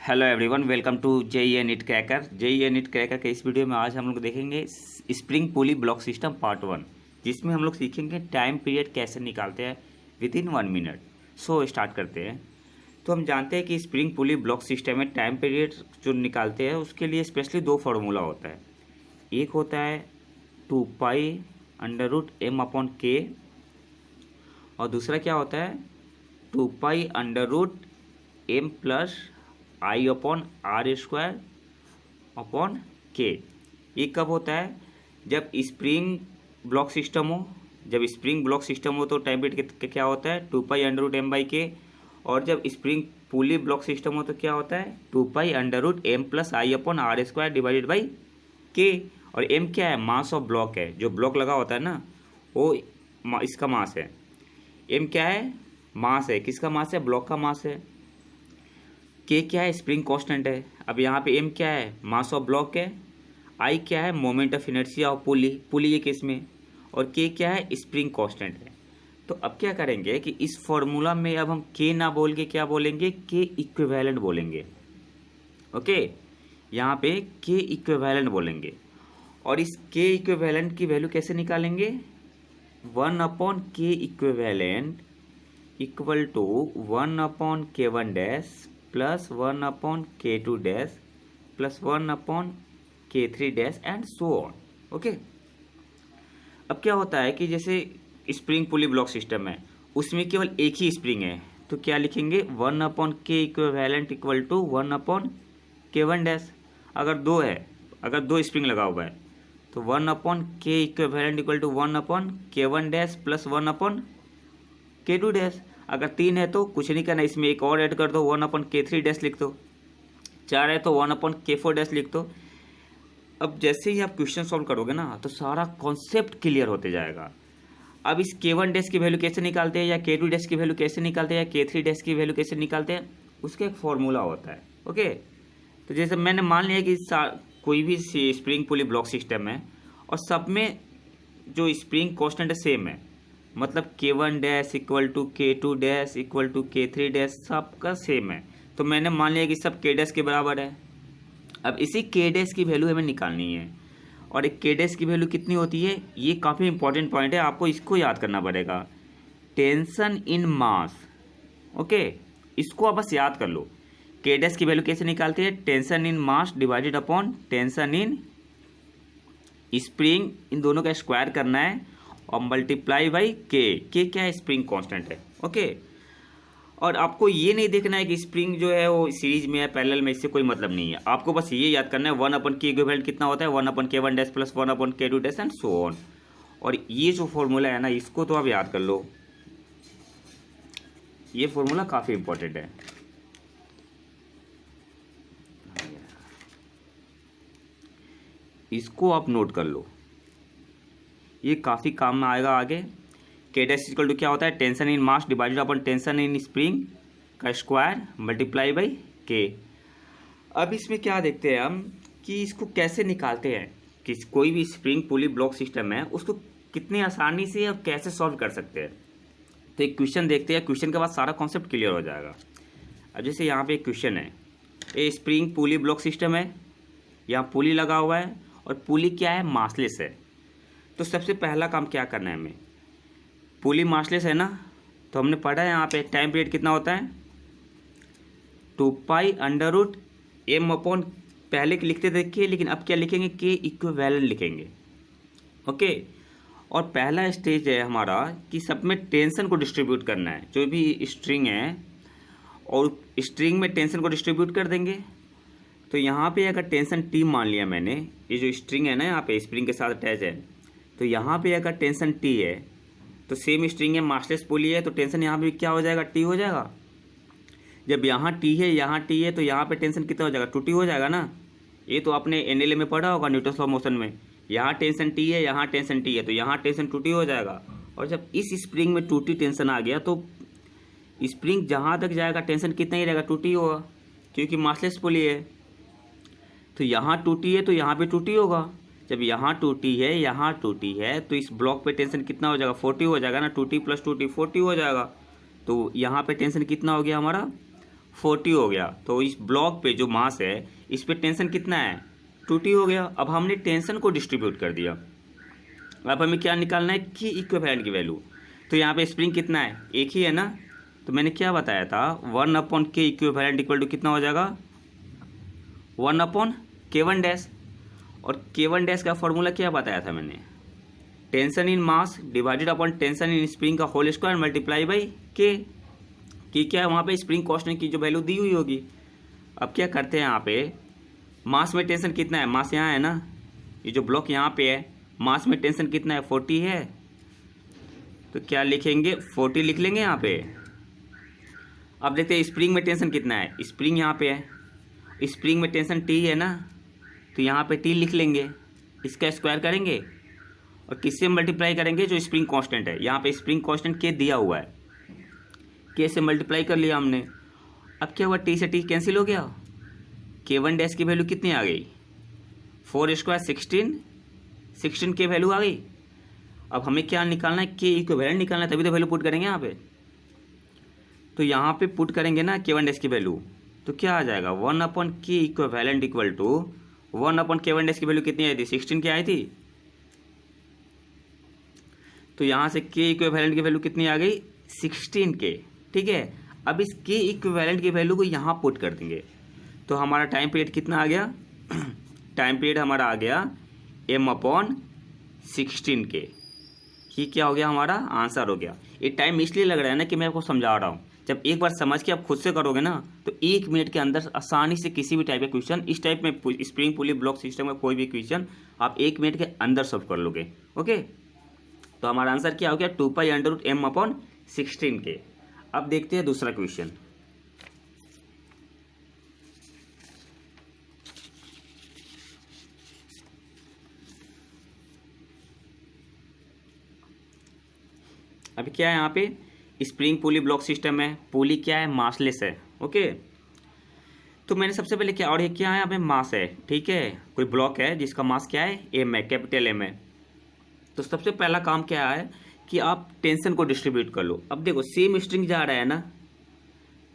Hello everyone, welcome to JEE NEET cracker. JEE NEET cracker के इस video में आज हम लोग देखेंगे spring pulley block system part 1, जिसमें हम लोग सीखेंगे टाइम पीरियड कैसे निकालते हैं with in 1 minute. So start करते हैं। तो हम जानते हैं कि स्प्रिंग पुली ब्लॉक सिस्टम में टाइम पीरियड जो निकालते हैं उसके लिए स्पेशली 2 फार्मूला होता है। एक होता है 2π√m/k और दूसरा क्या होता है 2π√m + I/r²/k। ये कब होता है? जब स्प्रिंग ब्लॉक सिस्टम हो। जब स्प्रिंग ब्लॉक सिस्टम हो तो टाइम पीरियड क्या होता है 2π√m/k, और जब स्प्रिंग पुली ब्लॉक सिस्टम हो तो क्या होता है 2π√m + I/r²/k। और m क्या है? मास ऑफ ब्लॉक है। जो ब्लॉक लगा होता है ना वो इसका मास है। m क्या है? मास है। किसका मास है? ब्लॉक का मास है। के क्या है? स्प्रिंग कांस्टेंट है। अब यहाँ पे m क्या है? मास ऑफ ब्लॉक है। I क्या है? Moment of inertia of pulley है केस में। और k क्या है? स्प्रिंग कांस्टेंट है। तो अब क्या करेंगे कि इस फॉर्मूला में अब हम k ना बोल के क्या बोलेंगे? k इक्विवेलेंट बोलेंगे। ओके, यहाँ पे k इक्विवेलेंट बोलेंगे। और इस k इक्विवेलेंट की वैल्यू कैसे निकालेंगे? 1/k equivalent equal to 1/k1 dash plus 1/k2 dash plus 1/k3 dash and so on. Okay, अब क्या होता है कि जैसे स्प्रिंग पुली ब्लॉक सिस्टम है उसमें केवल एक ही स्प्रिंग है, तो क्या लिखेंगे 1/k equivalent equal to 1/k1 dash. अगर 2 है, अगर 2 स्प्रिंग लगा हुआ है तो 1/k equivalent equal to 1/k1 dash plus 1/k2 dash. अगर 3 है तो कुछ नहीं करना, इसमें एक और ऐड कर दो 1/k3 डैश लिख दो। 4 है तो 1/k4 डैश लिख दो। अब जैसे ही आप क्वेश्चन सॉल्व करोगे ना तो सारा कॉन्सेप्ट क्लियर होते जाएगा। अब इस k1 डैश की वैल्यू कैसे निकालते हैं, या k2 डैश की वैल्यू कैसे निकालते हैं, या k3 डैश की वैल्यू कैसे निकालते हैं, उसका एक फॉर्मूला होता है। ओके, तो जैसे मैंने मान लिया कि कोई भी स्प्रिंग पुली ब्लॉक सिस्टम है और सब में जो स्प्रिंग कांस्टेंट है सेम है, मतलब k1 dash equal to k2 dash equal to k3 dash सबका सेम है। तो मैंने मान लिया कि सब k डैश के बराबर है। अब इसी k डैश की वैल्यू हमें निकालनी है। और एक k डैश की वैल्यू कितनी होती है? ये काफ़ी इंपॉर्टेंट पॉइंट है, आपको इसको याद करना पड़ेगा। Tension in mass. ओके, इसको आप बस याद कर लो। k डैश की वैल्यू कैसे निकालते हैं? Tension in mass divided upon tension in spring, इन दोनों का स्क्वायर करना है और मल्टीप्लाई बाई के क्या है? स्प्रिंग कांस्टेंट है। ओके, और आपको ये नहीं देखना है कि स्प्रिंग जो है वो सीरीज में है पैरेलल में, इससे कोई मतलब नहीं है। आपको बस ये याद करना है 1/k इक्विवेलेंट कितना होता है 1/k1 dash plus 1/k2 dash and so on. और ये जो फॉर्मूला है ना इसको तो आप याद कर लो, ये फॉर्मूला काफ़ी इंपॉर्टेंट है। इसको आप नोट कर लो, ये काफ़ी काम में आएगा आगे। k डैश इक्वल टू क्या होता है? Tension in mass divided upon tension in spring का स्क्वायर मल्टीप्लाई बाई k। अब इसमें क्या देखते हैं हम कि इसको कैसे निकालते हैं, कि कोई भी स्प्रिंग पुली ब्लॉक सिस्टम है उसको कितनी आसानी से और कैसे सॉल्व कर सकते हैं। तो एक क्वेश्चन देखते हैं, क्वेश्चन के बाद सारा कॉन्सेप्ट क्लियर हो जाएगा। अब जैसे यहाँ पे एक क्वेश्चन है, ये स्प्रिंग पुली ब्लॉक सिस्टम है, यहाँ पुली लगा हुआ है और पुली क्या है? मासलेस है। तो सबसे पहला काम क्या करना है हमें? पुली मासलेस है ना, तो हमने पढ़ा है यहाँ पे टाइम पीरियड कितना होता है 2π√m/, पहले लिखते देखिए, लेकिन अब क्या लिखेंगे? k इक्विवेलेंट लिखेंगे। ओके, और पहला स्टेज है हमारा कि सब में टेंशन को डिस्ट्रीब्यूट करना है। जो भी स्ट्रिंग है और स्ट्रिंग में टेंशन को डिस्ट्रीब्यूट कर देंगे। तो यहाँ पे अगर टेंशन T मान लिया मैंने, ये जो स्ट्रिंग है ना यहाँ पे स्प्रिंग के साथ अटैच है, तो यहाँ पे अगर टेंशन T है तो सेम स्ट्रिंग है, मासलेस पुली है, तो टेंशन यहाँ पे क्या हो जाएगा? T हो जाएगा। जब यहाँ T है यहाँ T है तो यहाँ पे टेंशन कितना हो जाएगा? 2T हो जाएगा ना। ये तो आपने NLA में पढ़ा होगा, न्यूटन लॉ मोशन में। यहाँ टेंशन T है यहाँ टेंशन T है तो यहाँ टेंशन 2T हो जाएगा। और जब इस स्प्रिंग में 2T टेंशन आ गया तो स्प्रिंग जहाँ तक जाएगा टेंशन कितना ही रहेगा? 2T होगा, क्योंकि मासलेस पुली है। तो यहाँ 2T है तो यहाँ पे 2T होगा। जब यहाँ 2T है यहाँ 2T है तो इस ब्लॉक पे टेंशन कितना हो जाएगा? 40 हो जाएगा ना। 2T + 2T 40 हो जाएगा। तो यहाँ पे टेंशन कितना हो गया हमारा? 40 हो गया। तो इस ब्लॉक पे जो मास है इस पे टेंशन कितना है, 2T हो गया। अब हमने टेंशन को डिस्ट्रीब्यूट कर दिया। अब हमें क्या निकालना है, की इक्विवेलेंट की वैल्यू। तो यहाँ पे स्प्रिंग कितना है, एक ही है ना। तो मैंने क्या बताया था, 1/K इक्विवेलेंट इक्वल टू कितना हो जाएगा, 1/K1 डैश। और K1 डैश का फॉर्मूला क्या बताया था मैंने, tension in mass divided upon tension in spring का होल स्क्वायर मल्टीप्लाई बाई के। कि क्या है वहाँ पे स्प्रिंग कांस्टेंट की जो वैल्यू दी हुई होगी। अब क्या करते हैं, यहाँ पे मास में टेंशन कितना है, मास यहाँ है ना, ये जो ब्लॉक यहाँ पे है, मास में टेंशन कितना है, 40 है। तो क्या लिखेंगे, 40 लिख लेंगे यहाँ पे। अब देखते हैं स्प्रिंग में टेंशन कितना है, स्प्रिंग यहाँ पे है, स्प्रिंग में टेंशन T है ना, तो यहाँ पे T लिख लेंगे, इसका स्क्वायर करेंगे और किससे मल्टीप्लाई करेंगे, जो स्प्रिंग कांस्टेंट है। यहाँ पे स्प्रिंग कांस्टेंट K दिया हुआ है, K से मल्टीप्लाई कर लिया हमने। अब क्या हुआ, T से T कैंसिल हो गया, K1 डैश की वैल्यू कितनी आ गई, 4 स्क्वायर 16 की वैल्यू आ गई। अब हमें क्या निकालना है, K इक्विवेलेंट निकालना है, तभी तो वैल्यू पुट करेंगे यहाँ पे। तो यहाँ पे पुट करेंगे ना K1 डैश की वैल्यू, तो क्या आ जाएगा, 1/K equivalent equal to 1/K1 dash की वैल्यू कितनी आई थी, 16 की आई थी। तो यहाँ से K इक्विवेलेंट की वैल्यू कितनी आ गई, 16K। ठीक है, अब इस K इक्विवेलेंट की वैल्यू को यहाँ पुट कर देंगे। तो हमारा टाइम पीरियड कितना आ गया, टाइम पीरियड हमारा आ गया m/16K। ये क्या हो गया, हमारा आंसर हो गया। ये टाइम इसलिए लग रहा है ना कि मैं आपको समझा रहा हूँ। जब एक बार समझ के आप खुद से करोगे ना, तो 1 मिनट के अंदर आसानी से किसी भी टाइप का क्वेश्चन, इस टाइप में स्प्रिंग पुली ब्लॉक सिस्टम का कोई भी क्वेश्चन आप 1 मिनट के अंदर सॉल्व कर लोगे। ओके, तो हमारा आंसर क्या हो गया, 2π√m/16K। अब देखते हैं दूसरा क्वेश्चन। अभी क्या है, यहाँ पे स्प्रिंग पुली ब्लॉक सिस्टम है, पुली क्या है, मासलेस है। ओके, तो मैंने सबसे पहले क्या, और ये क्या है, यहाँ पे मास है। ठीक है, कोई ब्लॉक है जिसका मास क्या है, M है, कैपिटल M है। तो सबसे पहला काम क्या है कि आप टेंशन को डिस्ट्रीब्यूट कर लो। अब देखो सेम स्ट्रिंग जा रहा है ना,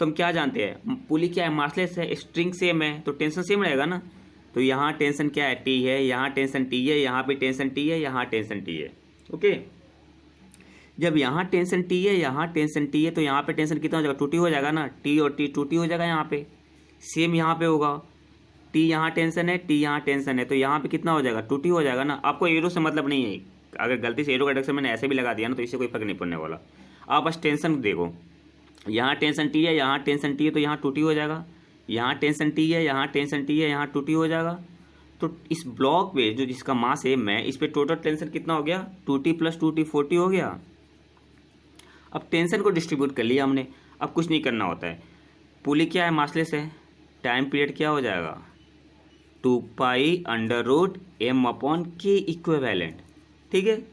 तो हम क्या जानते हैं, पुली क्या है, मासलेस है, स्ट्रिंग सेम है, तो टेंशन सेम रहेगा ना। तो यहाँ टेंशन क्या है, T है, यहाँ टेंशन T है, यहाँ पे टेंशन T है, यहाँ टेंशन T है। ओके, जब यहाँ टेंशन T है, यहाँ टेंशन T है, तो यहाँ पे टेंशन कितना हो जाएगा, 2T हो जाएगा ना, T और T 2T हो जाएगा। यहाँ पे सेम यहाँ पे होगा, T यहाँ टेंशन है, T यहाँ टेंशन है, तो यहाँ पे कितना हो जाएगा, 2T हो जाएगा ना। आपको एरो से मतलब नहीं है, अगर गलती से एरो का डायरेक्शन मैंने ऐसे भी लगा दिया ना, तो इससे कोई फर्क नहीं पड़ने वाला। आप बस टेंशन देखो, यहाँ टेंशन T है, यहाँ टेंशन T है, तो यहाँ 2T हो जाएगा। यहाँ टेंशन T है, यहाँ टेंशन T है, यहाँ 2T हो जाएगा। तो इस ब्लॉक पे जो जिसका मास है M, इस पे टोटल टेंशन कितना हो गया, 2T + 2T 40 हो गया। अब टेंशन को डिस्ट्रीब्यूट कर लिया हमने, अब कुछ नहीं करना होता है। पुली क्या है, मासलेस है, टाइम पीरियड क्या हो जाएगा, 2π√m/K इक्विवेलेंट। ठीक है,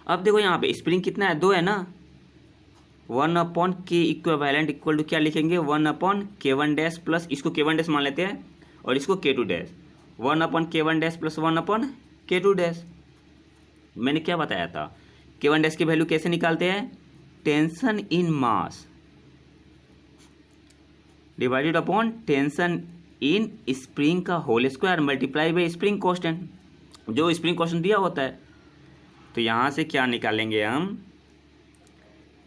अब देखो यहाँ पे स्प्रिंग कितना है, 2 है ना, 1/K इक्विवेलेंट इक्वल टू क्या लिखेंगे, 1/K1 डैश प्लस, इसको K1 डैश मान लेते हैं और इसको K2 dash, 1/K1 dash plus 1/K2 dash. मैंने क्या बताया था, K1 डैश की वैल्यू कैसे निकालते हैं, tension in mass divided upon tension in spring का whole square multiply by spring constant, जो स्प्रिंग कांस्टेंट दिया होता है। तो यहाँ से क्या निकालेंगे हम,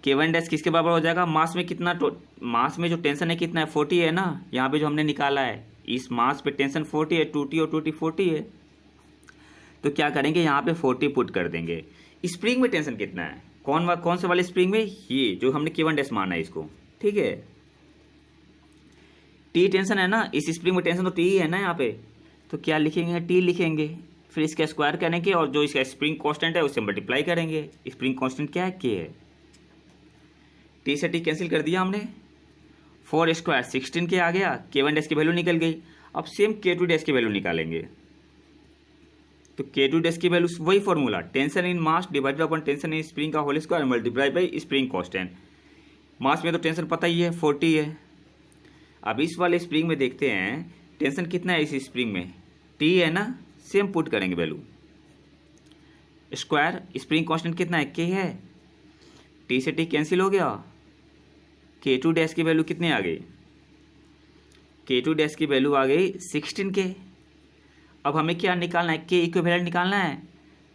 K1 डैश किसके बराबर हो जाएगा, मास में कितना, मास में जो टेंशन है कितना है, 40 है ना। यहाँ पे जो हमने निकाला है, इस मास पे टेंशन 40 है, 2T और 2T 40 है। तो क्या करेंगे, यहाँ पे 40 पुट कर देंगे। स्प्रिंग में टेंशन कितना है, कौन से वाले स्प्रिंग में, ये जो हमने K1 डैश माना है इसको। ठीक है, T टेंशन है ना, इस स्प्रिंग में टेंशन तो T ही है ना यहाँ पे। तो क्या लिखेंगे, T लिखेंगे, फिर इसका स्क्वायर करेंगे और जो इसका स्प्रिंग कांस्टेंट है उससे मल्टीप्लाई करेंगे। स्प्रिंग कांस्टेंट क्या है, K है। T से T कैंसिल कर दिया हमने, 4 स्क्वायर 16 के आ गया, K1 डैश की वैल्यू निकल गई। अब सेम K2 डैश की वैल्यू निकालेंगे। तो K2 डैश की वैल्यू वही formula, tension in mass divided upon tension in spring का whole square multiply by spring constant. Mass में तो टेंशन पता ही है, 40 है। अब इस वाले स्प्रिंग में देखते हैं टेंशन कितना है, इस स्प्रिंग में T है ना, सेम पुट करेंगे वैल्यू, स्क्वायर स्प्रिंग कांस्टेंट कितना है, K है, T से T कैंसिल हो गया, K2 डैश की वैल्यू कितनी आ गई, K2 डैश की वैल्यू आ गई 16K। अब हमें क्या निकालना है, K इक्विवेलेंट निकालना है।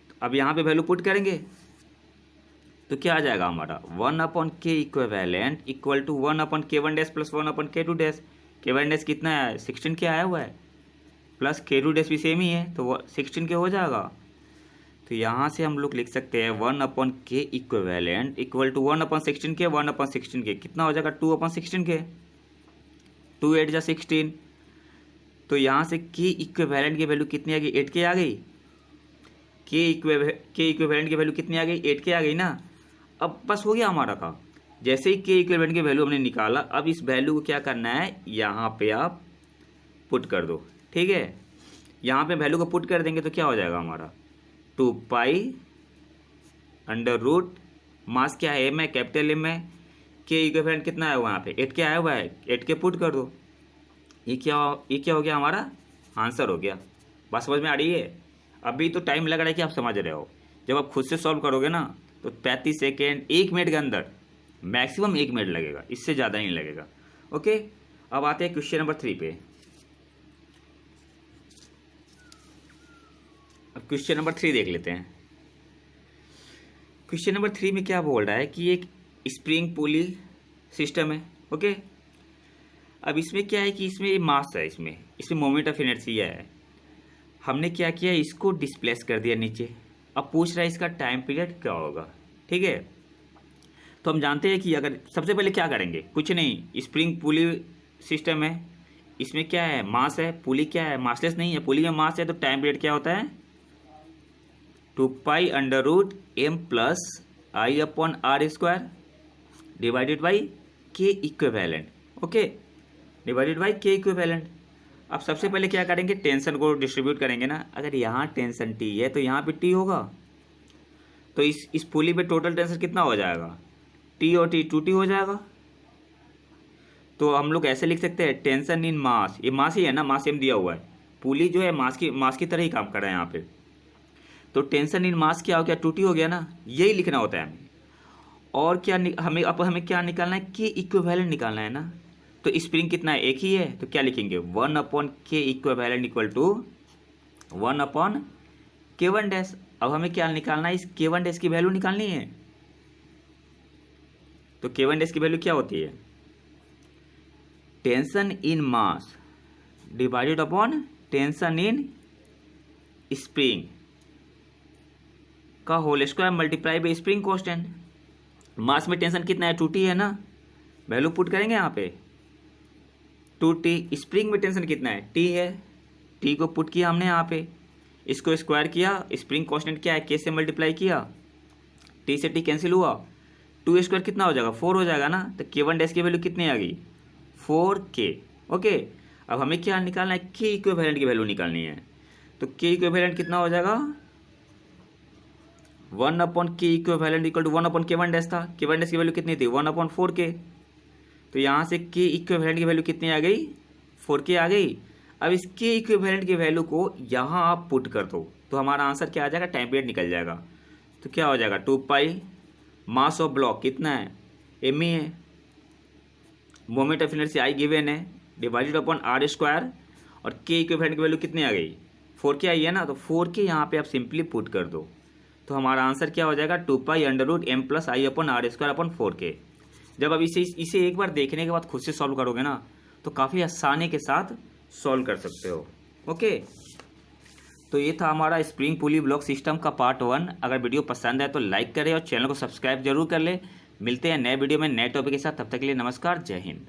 तो अब यहाँ पे वैल्यू पुट करेंगे तो क्या आ जाएगा हमारा 1/K equivalent equal to 1/K1 dash plus 1/K2 dash. K1 dash कितना है 16K आया हुआ है, प्लस K2 डैश भी सेम ही है तो 16K हो जाएगा। तो यहाँ से हम लोग लिख सकते हैं 1/K equivalent equal to 1/16K 1/16K कितना हो जाएगा 2/16K। 2 8 जा 16। तो यहाँ से K इक्विवेलेंट की वैल्यू कितनी आ गई 8K आ गई। K इक्विवेलेंट की वैल्यू कितनी आ गई 8K आ गई ना। अब बस हो गया हमारा काम। जैसे ही K इक्विवेलेंट की वैल्यू हमने निकाला, अब इस वैल्यू को क्या करना है यहाँ पे आप पुट कर दो। ठीक है, यहाँ पे वैल्यू को पुट कर देंगे तो क्या हो जाएगा हमारा 2 अंडर रूट मास क्या है एम है, कैपिटल एम है। K इक्विवेलेंट कितना आया हुआ है यहाँ पे 8K आया हुआ है, 8K पुट कर दो। ये क्या हो गया हमारा आंसर हो गया। बात समझ में आ रही है। अभी तो टाइम लग रहा है कि आप समझ रहे हो, जब आप खुद से सॉल्व करोगे ना तो 35 सेकेंड 1 मिनट के अंदर, मैक्सिमम 1 मिनट लगेगा, इससे ज़्यादा नहीं लगेगा। ओके, अब आते हैं क्वेश्चन नंबर 3 पे। अब क्वेश्चन नंबर 3 देख लेते हैं। क्वेश्चन नंबर 3 में क्या बोल रहा है कि एक स्प्रिंग पुली सिस्टम है। ओके, अब इसमें क्या है कि इसमें मास है, इसमें मोमेंट ऑफ इनर्शिया है। हमने क्या किया, इसको डिस्प्लेस कर दिया नीचे। अब पूछ रहा है इसका टाइम पीरियड क्या होगा। ठीक है, तो हम जानते हैं कि अगर सबसे पहले क्या करेंगे, कुछ नहीं, स्प्रिंग पुली सिस्टम है, इसमें क्या है मास है, पुली क्या है मासलेस नहीं है, पुली में मास है, तो टाइम पीरियड क्या होता है 2π√m plus I/r² divided by K equivalent. Okay, divided by K equivalent. अब सबसे पहले क्या करेंगे, टेंशन को डिस्ट्रीब्यूट करेंगे ना। अगर यहाँ टेंशन T है तो यहाँ पे T होगा, तो इस पुली पे टोटल टेंशन कितना हो जाएगा, T और T 2T हो जाएगा। तो हम लोग ऐसे लिख सकते हैं टेंशन इन मास, ये मास ही है ना, मास m दिया हुआ है, पुली जो है मास की तरह ही काम कर रहा है यहाँ पे। तो टेंशन इन मास क्या हो गया 2T हो गया ना, यही लिखना होता है हमें। और क्या हमें क्या निकालना है, K इक्विवेलेंट निकालना है ना। तो स्प्रिंग कितना है एक ही है, तो क्या लिखेंगे 1/K equivalent equal to 1/K1 dash. अब हमें क्या निकालना है, इस K1 डैश की वैल्यू निकालनी है। तो K1 डैश की वैल्यू क्या होती है, tension in mass divided upon tension in spring का whole square multiply by spring constant. Mass में टेंशन कितना है 2T है ना, वैल्यू पुट करेंगे यहाँ पे 2T। स्प्रिंग में टेंशन कितना है T है, T को पुट किया हमने यहाँ पे, इसको स्क्वायर किया, स्प्रिंग कांस्टेंट क्या है K से मल्टीप्लाई किया, T से T कैंसिल हुआ, 2 स्क्वायर कितना हो जाएगा 4 हो जाएगा ना। तो K1 डैश की वैल्यू कितनी आ गई 4K। ओके, अब हमें क्या निकालना है, K इक्विवेलेंट की वैल्यू निकालनी है। तो K इक्विवेलेंट कितना हो जाएगा 1/K equivalent equal to 1/K1 dash था, K1 डैश की वैल्यू कितनी थी 1/4K। तो यहाँ से K इक्विवेलेंट की वैल्यू कितनी आ गई 4K आ गई। अब इस K इक्विवेलेंट की वैल्यू को यहाँ आप पुट कर दो तो हमारा आंसर क्या आ जाएगा, टाइम पीरियड निकल जाएगा। तो क्या हो जाएगा 2π, मास ऑफ ब्लॉक कितना है m है, moment of inertia I given है, डिवाइडेड अपॉन r², और K इक्विवेलेंट की वैल्यू कितनी आ गई 4K आई है ना। तो 4K यहाँ पे आप सिंपली पुट कर दो तो हमारा आंसर क्या हो जाएगा 2π√m प्लस I/r²/4K। जब अब इसे एक बार देखने के बाद खुद से सॉल्व करोगे ना तो काफ़ी आसानी के साथ सॉल्व कर सकते हो। ओके, तो ये था हमारा स्प्रिंग पुली ब्लॉक सिस्टम का पार्ट 1। अगर वीडियो पसंद आए तो लाइक करें और चैनल को सब्सक्राइब जरूर कर ले। मिलते हैं नए वीडियो में नए टॉपिक के साथ, तब तक के लिए नमस्कार, जय हिंद।